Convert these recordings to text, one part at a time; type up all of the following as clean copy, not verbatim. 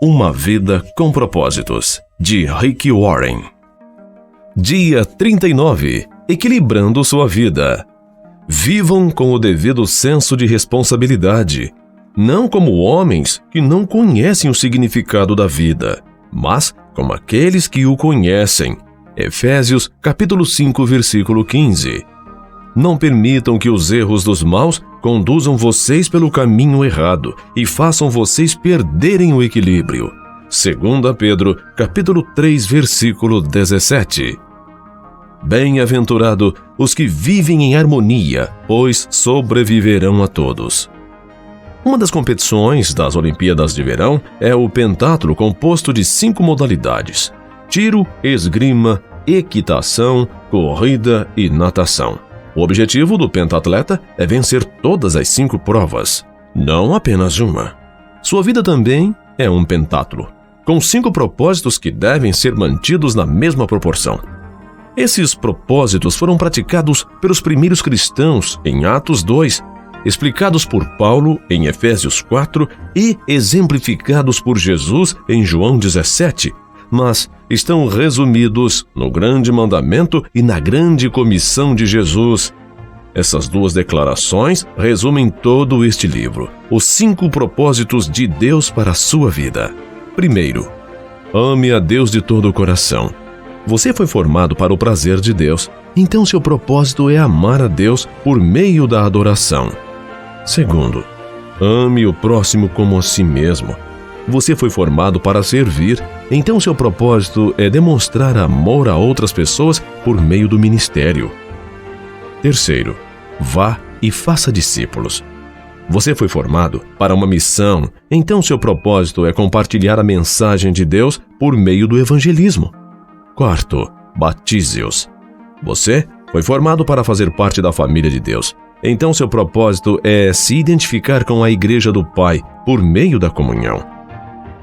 Uma vida com propósitos, de Rick Warren. Dia 39. Equilibrando sua vida. Vivam com o devido senso de responsabilidade, não como homens que não conhecem o significado da vida, mas como aqueles que o conhecem. Efésios, capítulo 5, versículo 15. Não permitam que os erros dos maus conduzam vocês pelo caminho errado e façam vocês perderem o equilíbrio. 2 Pedro, capítulo 3, versículo 17. Bem-aventurado os que vivem em harmonia, pois sobreviverão a todos. Uma das competições das Olimpíadas de Verão é o pentatlo, composto de 5 modalidades: tiro, esgrima, equitação, corrida e natação. O objetivo do pentatleta é vencer todas as 5 provas, não apenas uma. Sua vida também é um pentatlo, com 5 propósitos que devem ser mantidos na mesma proporção. Esses propósitos foram praticados pelos primeiros cristãos em Atos 2, explicados por Paulo em Efésios 4 e exemplificados por Jesus em João 17, mas estão resumidos no grande mandamento e na grande comissão de Jesus. Essas 2 declarações resumem todo este livro, os 5 propósitos de Deus para a sua vida. Primeiro, ame a Deus de todo o coração. Você foi formado para o prazer de Deus, então seu propósito é amar a Deus por meio da adoração. Segundo, ame o próximo como a si mesmo. Você foi formado para servir, então seu propósito é demonstrar amor a outras pessoas por meio do ministério. Terceiro, vá e faça discípulos. Você foi formado para uma missão, então seu propósito é compartilhar a mensagem de Deus por meio do evangelismo. Quarto, batize-os. Você foi formado para fazer parte da família de Deus, então seu propósito é se identificar com a Igreja do Pai por meio da comunhão.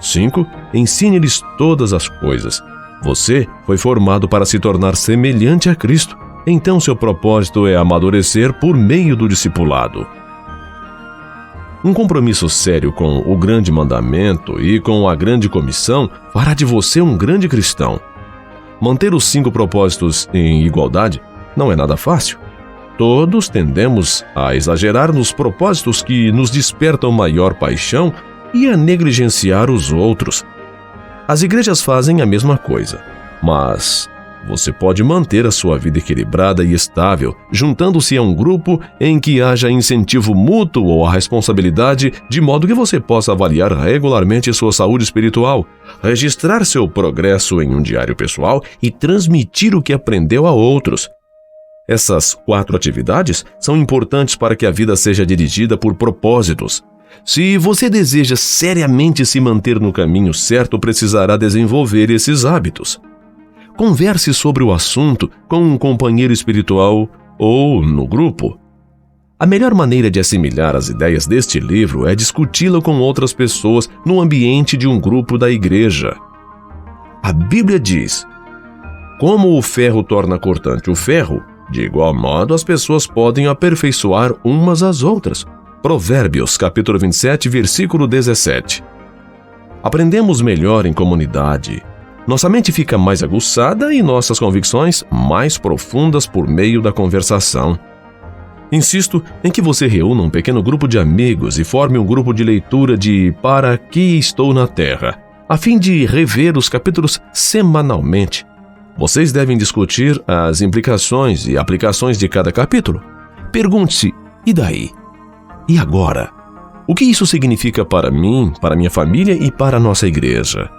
5. Ensine-lhes todas as coisas. Você foi formado para se tornar semelhante a Cristo, então seu propósito é amadurecer por meio do discipulado. Um compromisso sério com o grande mandamento e com a grande comissão fará de você um grande cristão. Manter os 5 propósitos em igualdade não é nada fácil. Todos tendemos a exagerar nos propósitos que nos despertam maior paixão e a negligenciar os outros. As igrejas fazem a mesma coisa, mas você pode manter a sua vida equilibrada e estável, juntando-se a um grupo em que haja incentivo mútuo ou a responsabilidade, de modo que você possa avaliar regularmente sua saúde espiritual, registrar seu progresso em um diário pessoal e transmitir o que aprendeu a outros. Essas 4 atividades são importantes para que a vida seja dirigida por propósitos. Se você deseja seriamente se manter no caminho certo, precisará desenvolver esses hábitos. Converse sobre o assunto com um companheiro espiritual ou no grupo. A melhor maneira de assimilar as ideias deste livro é discuti-la com outras pessoas no ambiente de um grupo da igreja. A Bíblia diz: como o ferro torna cortante o ferro, de igual modo as pessoas podem aperfeiçoar umas às outras. Provérbios, capítulo 27, versículo 17. Aprendemos melhor em comunidade. Nossa mente fica mais aguçada e nossas convicções mais profundas por meio da conversação. Insisto em que você reúna um pequeno grupo de amigos e forme um grupo de leitura de Para Que Estou na Terra, a fim de rever os capítulos semanalmente. Vocês devem discutir as implicações e aplicações de cada capítulo. Pergunte-se: e daí? E agora? O que isso significa para mim, para minha família e para a nossa igreja?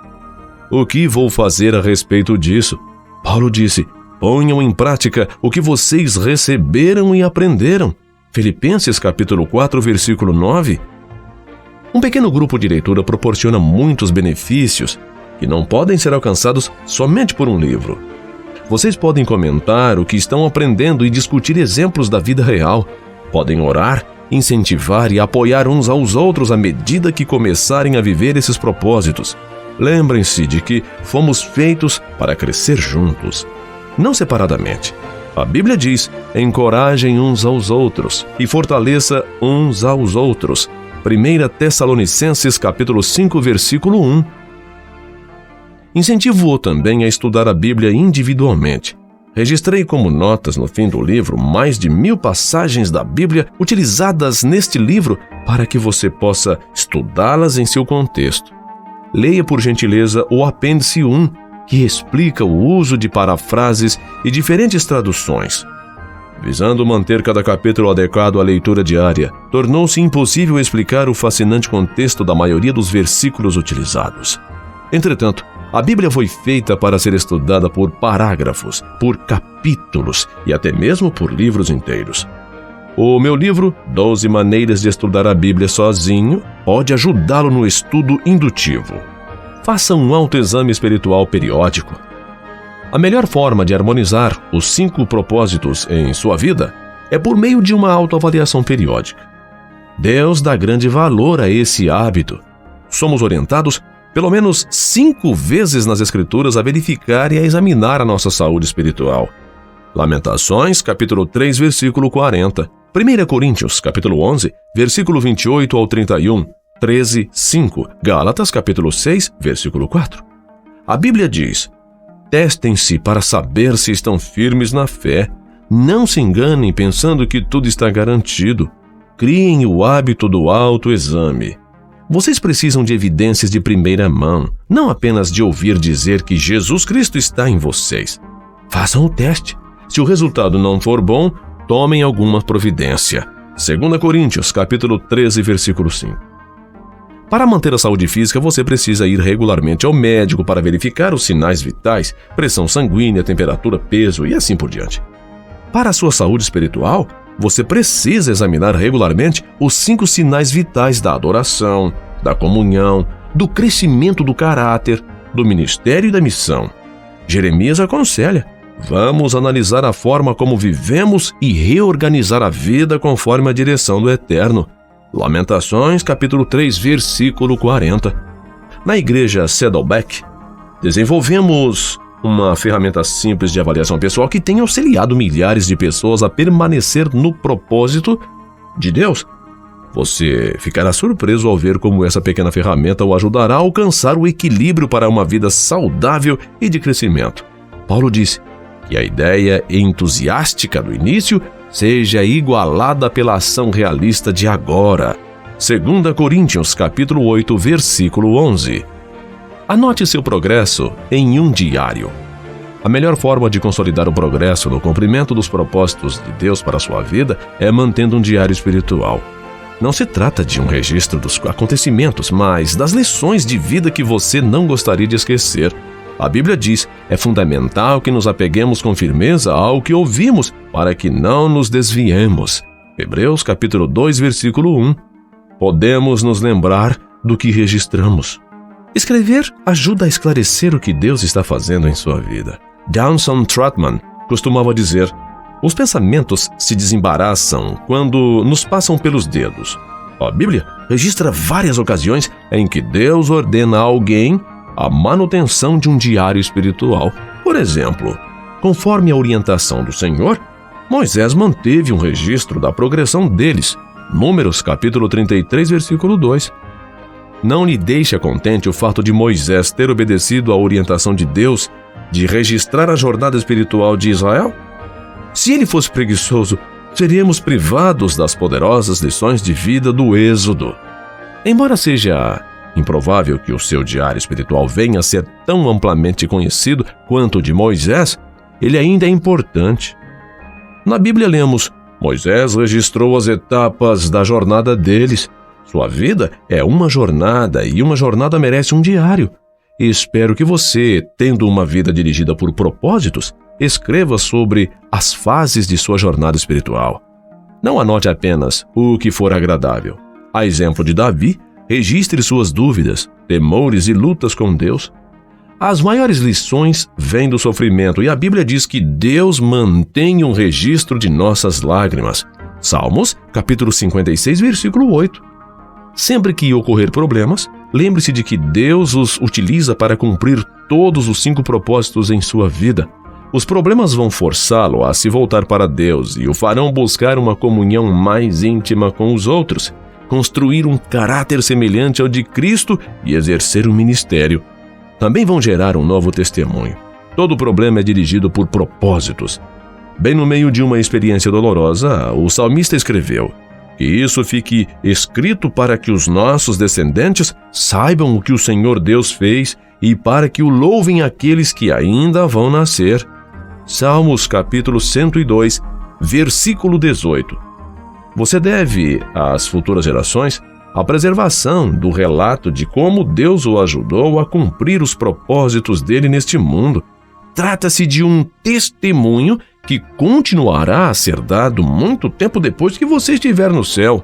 O que vou fazer a respeito disso? Paulo disse: ponham em prática o que vocês receberam e aprenderam. Filipenses capítulo 4, versículo 9. Um pequeno grupo de leitura proporciona muitos benefícios que não podem ser alcançados somente por um livro. Vocês podem comentar o que estão aprendendo e discutir exemplos da vida real. Podem orar, incentivar e apoiar uns aos outros à medida que começarem a viver esses propósitos. Lembrem-se de que fomos feitos para crescer juntos, não separadamente. A Bíblia diz: encorajem uns aos outros e fortaleça uns aos outros. 1 Tessalonicenses capítulo 5, versículo 1. Incentivo-o também a estudar a Bíblia individualmente. Registrei como notas no fim do livro mais de 1000 passagens da Bíblia utilizadas neste livro para que você possa estudá-las em seu contexto. Leia, por gentileza, o apêndice 1, que explica o uso de parafrases e diferentes traduções. Visando manter cada capítulo adequado à leitura diária, tornou-se impossível explicar o fascinante contexto da maioria dos versículos utilizados. Entretanto, a Bíblia foi feita para ser estudada por parágrafos, por capítulos e até mesmo por livros inteiros. O meu livro, 12 Maneiras de Estudar a Bíblia Sozinho, pode ajudá-lo no estudo indutivo. Faça um autoexame espiritual periódico. A melhor forma de harmonizar os 5 propósitos em sua vida é por meio de uma autoavaliação periódica. Deus dá grande valor a esse hábito. Somos orientados pelo menos 5 vezes nas Escrituras a verificar e a examinar a nossa saúde espiritual. Lamentações, capítulo 3, versículo 40. 1 Coríntios, capítulo 11, versículo 28 ao 31. 13, 5. Gálatas, capítulo 6, versículo 4. A Bíblia diz: testem-se para saber se estão firmes na fé. Não se enganem pensando que tudo está garantido. Criem o hábito do autoexame. Vocês precisam de evidências de primeira mão, não apenas de ouvir dizer que Jesus Cristo está em vocês. Façam o teste. Se o resultado não for bom, tomem alguma providência. 2 Coríntios, capítulo 13, versículo 5. Para manter a saúde física, você precisa ir regularmente ao médico para verificar os sinais vitais, pressão sanguínea, temperatura, peso e assim por diante. Para a sua saúde espiritual, você precisa examinar regularmente os 5 sinais vitais da adoração, da comunhão, do crescimento do caráter, do ministério e da missão. Jeremias aconselha: vamos analisar a forma como vivemos e reorganizar a vida conforme a direção do Eterno. Lamentações, capítulo 3, versículo 40. Na igreja Saddleback, desenvolvemos uma ferramenta simples de avaliação pessoal que tem auxiliado milhares de pessoas a permanecer no propósito de Deus. Você ficará surpreso ao ver como essa pequena ferramenta o ajudará a alcançar o equilíbrio para uma vida saudável e de crescimento. Paulo disse que a ideia entusiástica do início seja igualada pela ação realista de agora. 2 Coríntios, capítulo 8, versículo 11. Anote seu progresso em um diário. A melhor forma de consolidar o progresso no cumprimento dos propósitos de Deus para a sua vida é mantendo um diário espiritual. Não se trata de um registro dos acontecimentos, mas das lições de vida que você não gostaria de esquecer. A Bíblia diz: é fundamental que nos apeguemos com firmeza ao que ouvimos, para que não nos desviemos. Hebreus capítulo 2, versículo 1. Podemos nos lembrar do que registramos. Escrever ajuda a esclarecer o que Deus está fazendo em sua vida. Johnson Trotman costumava dizer: os pensamentos se desembaraçam quando nos passam pelos dedos. A Bíblia registra várias ocasiões em que Deus ordena a alguém a manutenção de um diário espiritual. Por exemplo, conforme a orientação do Senhor, Moisés manteve um registro da progressão deles. Números capítulo 33, versículo 2. Não lhe deixa contente o fato de Moisés ter obedecido à orientação de Deus de registrar a jornada espiritual de Israel? Se ele fosse preguiçoso, seríamos privados das poderosas lições de vida do Êxodo. Embora seja improvável que o seu diário espiritual venha a ser tão amplamente conhecido quanto o de Moisés, ele ainda é importante. Na Bíblia lemos: Moisés registrou as etapas da jornada deles. Sua vida é uma jornada e uma jornada merece um diário. E espero que você, tendo uma vida dirigida por propósitos, escreva sobre as fases de sua jornada espiritual. Não anote apenas o que for agradável. A exemplo de Davi, registre suas dúvidas, temores e lutas com Deus. As maiores lições vêm do sofrimento e a Bíblia diz que Deus mantém um registro de nossas lágrimas. Salmos, capítulo 56, versículo 8. Sempre que ocorrer problemas, lembre-se de que Deus os utiliza para cumprir todos os 5 propósitos em sua vida. Os problemas vão forçá-lo a se voltar para Deus e o farão buscar uma comunhão mais íntima com os outros, construir um caráter semelhante ao de Cristo e exercer um ministério. também vão gerar um novo testemunho. Todo problema é dirigido por propósitos. Bem no meio de uma experiência dolorosa, o salmista escreveu: que isso fique escrito para que os nossos descendentes saibam o que o Senhor Deus fez e para que o louvem aqueles que ainda vão nascer. Salmos capítulo 102, versículo 18. Você deve às futuras gerações a preservação do relato de como Deus o ajudou a cumprir os propósitos dele neste mundo. Trata-se de um testemunho que continuará a ser dado muito tempo depois que você estiver no céu.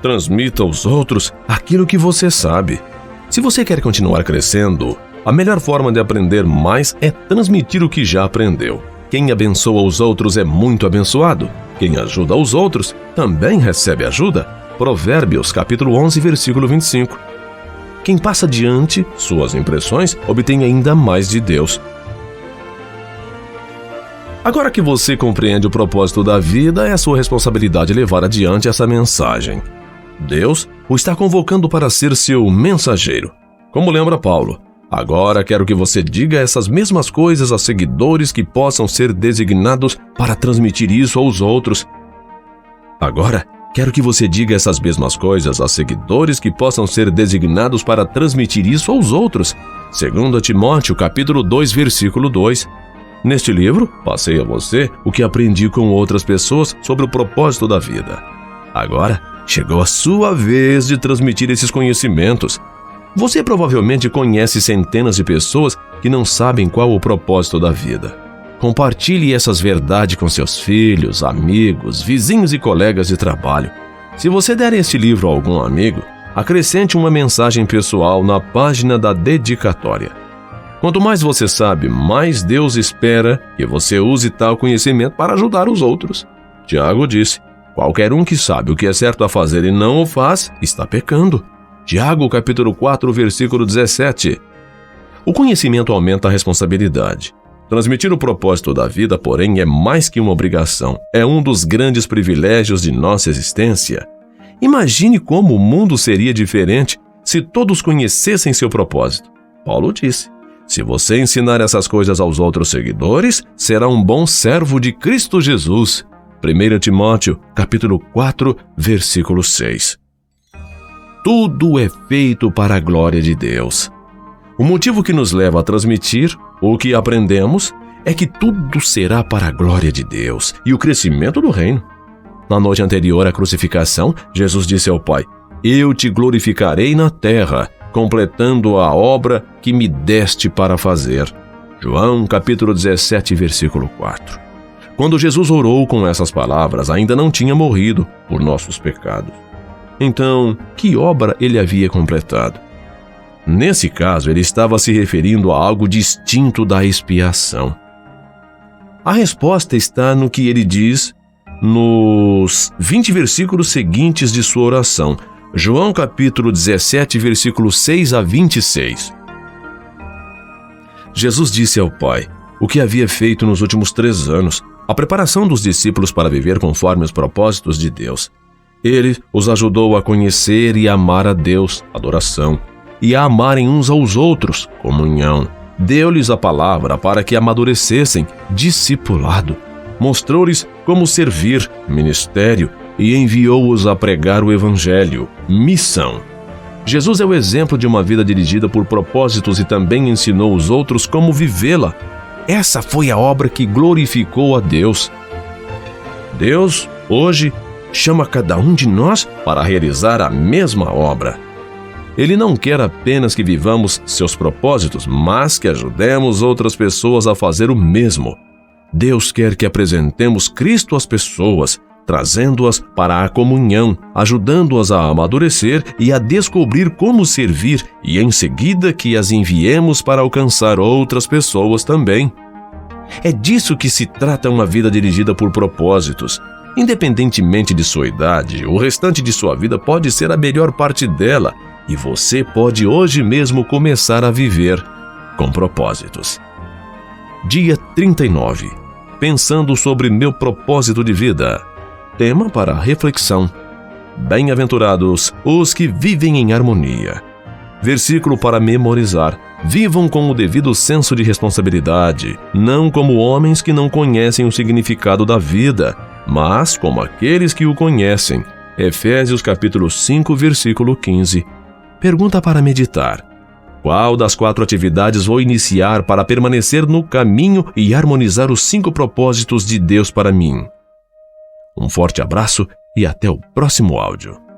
Transmita aos outros aquilo que você sabe. Se você quer continuar crescendo, a melhor forma de aprender mais é transmitir o que já aprendeu. Quem abençoa os outros é muito abençoado. Quem ajuda os outros também recebe ajuda. Provérbios capítulo 11, versículo 25. Quem passa adiante suas impressões obtém ainda mais de Deus. Agora que você compreende o propósito da vida, é sua responsabilidade levar adiante essa mensagem. Deus o está convocando para ser seu mensageiro. Como lembra Paulo, agora quero que você diga essas mesmas coisas a seguidores que possam ser designados para transmitir isso aos outros. Agora, quero que você diga essas mesmas coisas a seguidores que possam ser designados para transmitir isso aos outros. 2 Timóteo capítulo 2, versículo 2. Neste livro, passei a você o que aprendi com outras pessoas sobre o propósito da vida. Agora, chegou a sua vez de transmitir esses conhecimentos. Você provavelmente conhece centenas de pessoas que não sabem qual o propósito da vida. Compartilhe essas verdades com seus filhos, amigos, vizinhos e colegas de trabalho. Se você der este livro a algum amigo, acrescente uma mensagem pessoal na página da dedicatória. Quanto mais você sabe, mais Deus espera que você use tal conhecimento para ajudar os outros. Tiago disse: qualquer um que sabe o que é certo a fazer e não o faz, está pecando. Tiago capítulo 4, versículo 17. O conhecimento aumenta a responsabilidade. Transmitir o propósito da vida, porém, é mais que uma obrigação. É um dos grandes privilégios de nossa existência. Imagine como o mundo seria diferente se todos conhecessem seu propósito. Paulo disse: se você ensinar essas coisas aos outros seguidores, será um bom servo de Cristo Jesus. 1 Timóteo, capítulo 4, versículo 6. Tudo é feito para a glória de Deus. O motivo que nos leva a transmitir o que aprendemos é que tudo será para a glória de Deus e o crescimento do reino. Na noite anterior à crucificação, Jesus disse ao Pai: eu te glorificarei na terra, completando a obra que me deste para fazer. João capítulo 17, versículo 4. Quando Jesus orou com essas palavras, ainda não tinha morrido por nossos pecados. Então, que obra ele havia completado? Nesse caso, ele estava se referindo a algo distinto da expiação. A resposta está no que ele diz nos 20 versículos seguintes de sua oração. João capítulo 17, versículos 6 a 26. Jesus disse ao Pai o que havia feito nos últimos 3 anos, a preparação dos discípulos para viver conforme os propósitos de Deus. Ele os ajudou a conhecer e amar a Deus, adoração, e a amarem uns aos outros, comunhão. Deu-lhes a palavra para que amadurecessem, discipulado. Mostrou-lhes como servir, ministério, e enviou-os a pregar o Evangelho, missão. Jesus é o exemplo de uma vida dirigida por propósitos e também ensinou os outros como vivê-la. Essa foi a obra que glorificou a Deus. Deus, hoje, chama cada um de nós para realizar a mesma obra. Ele não quer apenas que vivamos seus propósitos, mas que ajudemos outras pessoas a fazer o mesmo. Deus quer que apresentemos Cristo às pessoas, trazendo-as para a comunhão, ajudando-as a amadurecer e a descobrir como servir, e em seguida que as enviemos para alcançar outras pessoas também. É disso que se trata uma vida dirigida por propósitos. Independentemente de sua idade, o restante de sua vida pode ser a melhor parte dela, e você pode hoje mesmo começar a viver com propósitos. Dia 39. Pensando sobre meu propósito de vida. Tema para reflexão: bem-aventurados os que vivem em harmonia. Versículo para memorizar: Vivam com o devido senso de responsabilidade, não como homens que não conhecem o significado da vida, mas como aqueles que o conhecem. Efésios capítulo 5, versículo 15. Pergunta para meditar: qual das 4 atividades vou iniciar para permanecer no caminho e harmonizar os 5 propósitos de Deus para mim? Um forte abraço e até o próximo áudio.